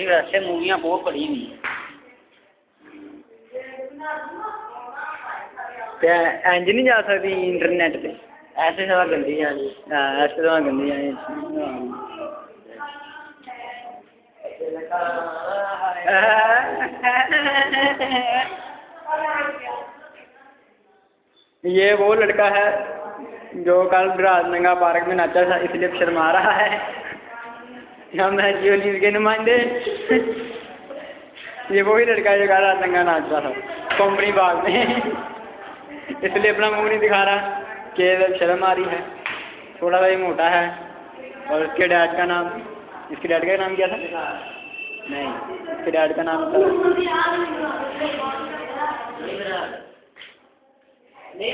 नहीं, वैसे मूवियाँ बहुत पड़ी नहीं। क्या इंज नहीं जा सकती इंटरनेट पे? ऐसे सवा गंदी जानी। हाँ ऐसे तो गंदी है। ये वो लड़का है जो कल राजनंगा पार्क में नाचा था, इसलिए शर्मा रहा है। हम हैं जियो न्यूज़ के नुमाइंदे। ये वही लड़का है जो कल राजनंगा नाचा था कंपनी बाग में, इसलिए अपना मुंह नहीं दिखा रहा कि शर्म आ रही है। थोड़ा सा ही मोटा है। और इसके डैड का नाम, इसके डैड का नाम क्या था? नहीं, इसके डैड का नाम था नहीं